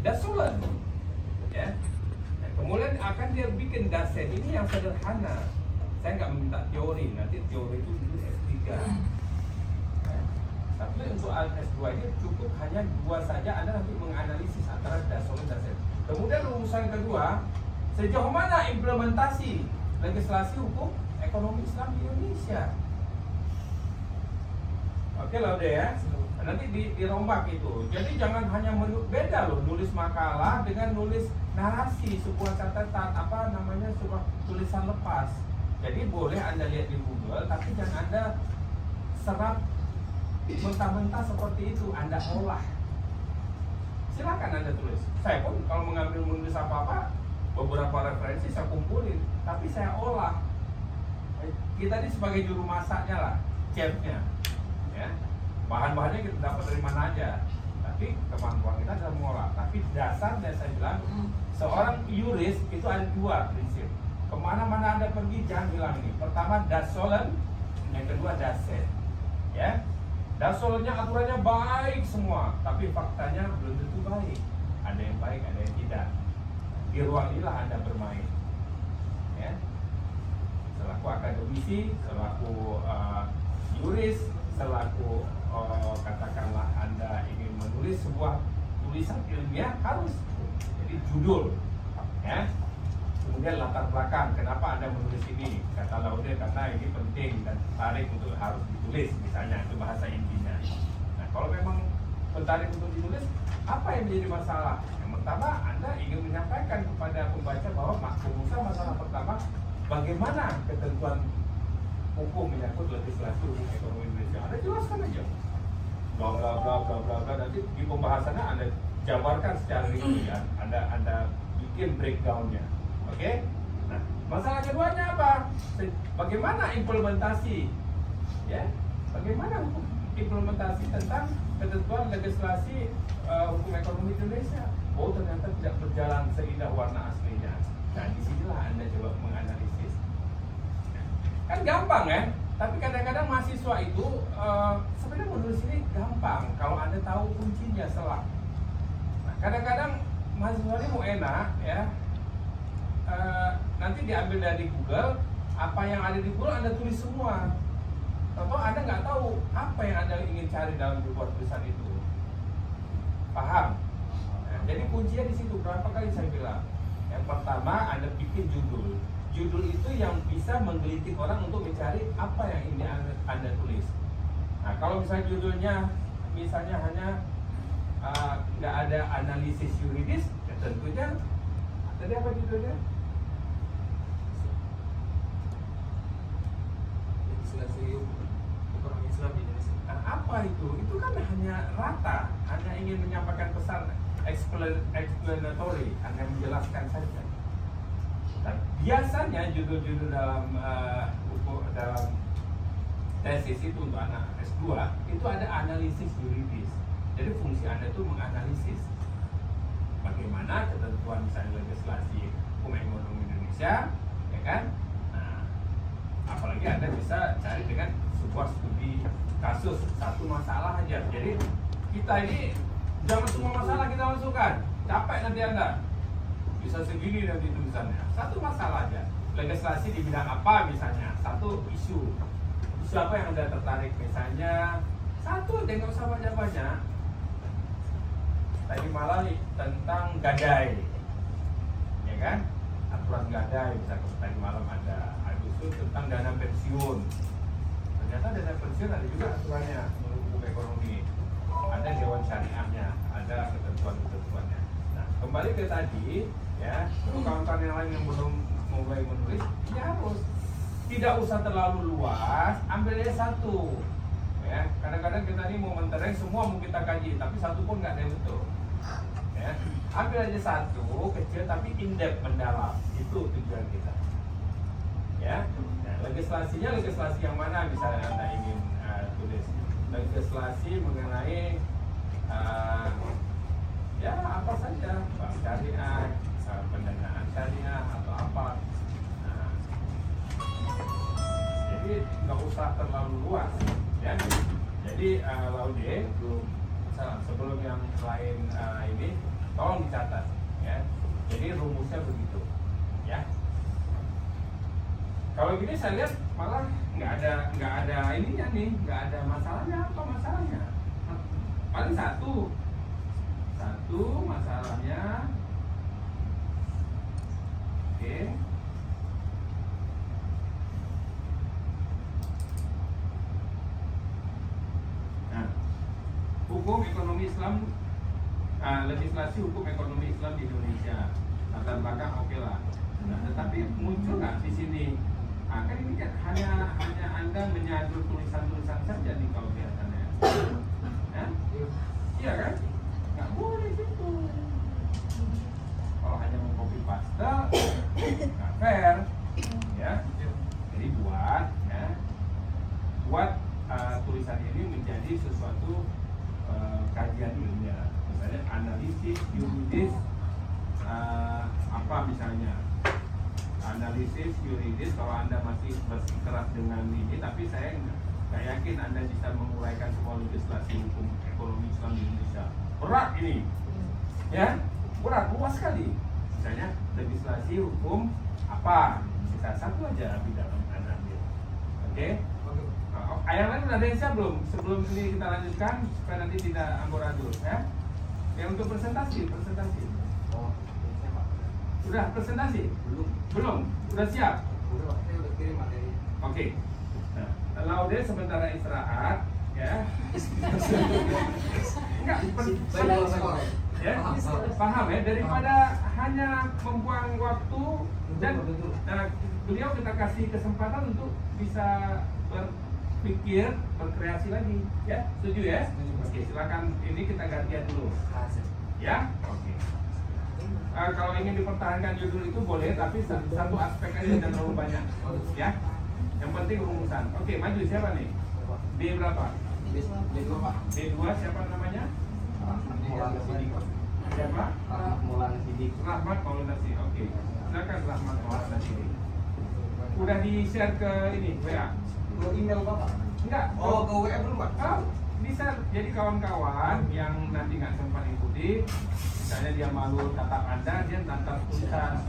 dasolen, ya. Nah, kemudian akan dia bikin daset ini yang sederhana. Saya nggak minta teori, nanti teori itu dulu S3. Tapi untuk S2 ini cukup hanya 2 saja, Anda nanti menganalisis antara dasolen dan daset. Kemudian rumusan kedua, sejauh mana implementasi legislasi hukum ekonomi Islam di Indonesia. Oke lah udah ya. Nanti dirombak itu. Jadi jangan hanya beda loh nulis makalah dengan nulis narasi, sebuah catatan sebuah tulisan lepas. Jadi boleh Anda lihat di Google, tapi jangan Anda serap mentah-mentah seperti itu, Anda olah. Silakan Anda tulis. Saya pun kalau mengambil menulis apa-apa, beberapa referensi saya kumpulin, tapi saya olah. Kita ini sebagai juru masaknya lah, chefnya, ya. Bahan-bahannya kita dapat dari mana aja, tapi kemampuan kita adalah mengolah. Tapi dasarnya saya bilang, seorang yuris itu ada 2 prinsip. Kemana-mana Anda pergi jangan bilang ini. Pertama dasolen, yang kedua daset, ya. Dasolennya aturannya baik semua, tapi faktanya belum tentu baik. Ada yang baik, ada yang tidak. Di ruang inilah Anda bermain, ya. Selaku akademisi, selaku yuris, selaku katakanlah Anda ingin menulis sebuah tulisan ilmiah harus jadi judul, ya. Kemudian latar belakang, kenapa Anda menulis ini? Kata Laude karena ini penting dan tertarik untuk harus ditulis, misalnya itu bahasa intinya. Nah, kalau memang tertarik untuk ditulis, apa yang menjadi masalah? Yang pertama, Anda ingin menyampaikan kepada pembaca bahwa masalah pertama, bagaimana ketentuan hukum menyangkut legislasi hukum ekonomi Indonesia. Anda jelaskan aja. Bla bla bla bla bla bla. Nanti di pembahasannya Anda jabarkan secara rinci, ya. Anda bikin breakdownnya. Oke? Nah, masalah keduanya apa? Bagaimana implementasi? Ya, bagaimana hukum implementasi tentang ketentuan legislasi hukum ekonomi Indonesia? Oh, ternyata tidak berjalan seindah warna aslinya. Nah, disinilah Anda coba menganalisis. Kan gampang ya, tapi kadang-kadang mahasiswa itu sebenarnya menulis ini gampang kalau Anda tahu kuncinya selah. Nah, kadang-kadang mahasiswa ini mau enak ya, nanti diambil dari Google, apa yang ada di Google Anda tulis semua. Atau Anda nggak tahu apa yang Anda ingin cari dalam sebuah tulisan itu. Paham? Nah, jadi kuncinya di situ. Berapa kali saya bilang? Yang pertama, Anda bikin judul. Judul itu yang bisa menggelitik orang untuk mencari apa yang ingin Anda tulis. Nah, kalau misalnya judulnya misalnya hanya nggak ada analisis yuridis, ya tentunya tadi apa judulnya? Legislasi ekonomi Islam di Indonesia. Nah, apa itu? Itu kan hanya rata, hanya ingin menyampaikan pesan explanatory, hanya menjelaskan saja. Dan biasanya judul-judul dalam dalam tesis itu untuk anak S2 itu ada analisis yuridis. Jadi fungsi Anda itu menganalisis bagaimana ketentuan misalnya legislasi hukum ekonomi Indonesia, ya kan? Nah, apalagi Anda bisa cari dengan sebuah studi kasus satu masalah aja. Jadi kita ini jangan semua masalah kita masukkan, capek nanti Anda. Bisa segini nanti tulisannya. Satu masalah aja. Legislasi di bidang apa misalnya? Satu isu. Isu apa yang Anda tertarik misalnya? Satu, nggak usah banyak-banyak. Tadi malam tentang gadai, ya kan? Aturan gadai misalnya tadi malam ada. Isu tentang dana pensiun. Ternyata dana pensiun ada juga aturannya menurut hukum ekonomi. Ada dewan syariahnya, ada ketentuan-ketentuannya. Nah, kembali ke tadi, ya, kawan-kawan yang lain yang belum mulai menulis, ya harus tidak usah terlalu luas, ambilnya satu. Ya, kadang-kadang kita ini mau mentereng semua mau kita kaji, tapi satu pun nggak ada yang betul. Ya, ambil aja satu kecil tapi in-depth mendalam, itu tujuan kita. Ya, nah, legislasinya legislasi yang mana misalnya Anda ingin tulis? Legislasi mengenai ya apa saja, bank syariah, pendanaan syariah atau apa. Nah, jadi nggak usah terlalu luas, ya. Jadi Laude sebelum yang lain ini Tolong dicatat, ya. Jadi rumusnya begitu, ya. Kalau gini saya lihat malah nggak ada ininya nih, nggak ada masalahnya. Apa masalahnya? Paling satu masalahnya. Oke. Nah, hukum ekonomi Islam, legislasi hukum ekonomi Islam di Indonesia, latar belakang oke lah. Nah, tetapi muncul nggak di sini? Kan ini kan hanya Anda menyadur tulisan-tulisan saja nih kalau kelihatannya. Ya? Iya kan? Nggak boleh gitu. Kalau hanya mau copy paste, nggak fair, ya. Jadi buat tulisan ini menjadi sesuatu kajian ilmiah, misalnya analisis yuridis, apa misalnya analisis yuridis. Kalau Anda masih bersikeras dengan ini, tapi saya nggak yakin Anda bisa menguraikan semua legislasi hukum ekonomi Islam di Indonesia. Berat ini, ya, berat, luas sekali. Misalnya legislasi hukum apa? Kita satu aja bidang Anda ambil. Oke? Yang lain udah ada yang siap belum? Sebelum ini kita lanjutkan supaya nanti tidak amburadul, ya. Yang untuk presentasi. Oh, Udah presentasi? Belum? Udah siap? udah, saya udah kirim materi. Oke. Nah, laude sementara istirahat, ya. Enggak, ya, paham ya, daripada hanya membuang waktu dan beliau kita kasih kesempatan untuk bisa berpikir, berkreasi lagi, ya. Setuju ya? Oke, silakan, ini kita gantian dulu, ya. Oke. Kalau ingin dipertahankan judul itu boleh, tapi satu aspek aja, jangan terlalu banyak, ya. Yang penting rumusan. Oke, maju siapa nih? B berapa? B2 siapa namanya? Siapa? Rahmat Maulana Sidik. Oke, silakan Rahmat Maulana Sidik. Udah di share ke ini WA? Ke email Bapak? Enggak. Oh, ke WA belum Pak? Oh, bisa. Jadi kawan-kawan yang nanti nggak sempat ikuti, misalnya dia malu tatap Anda, dia tatap tulisan.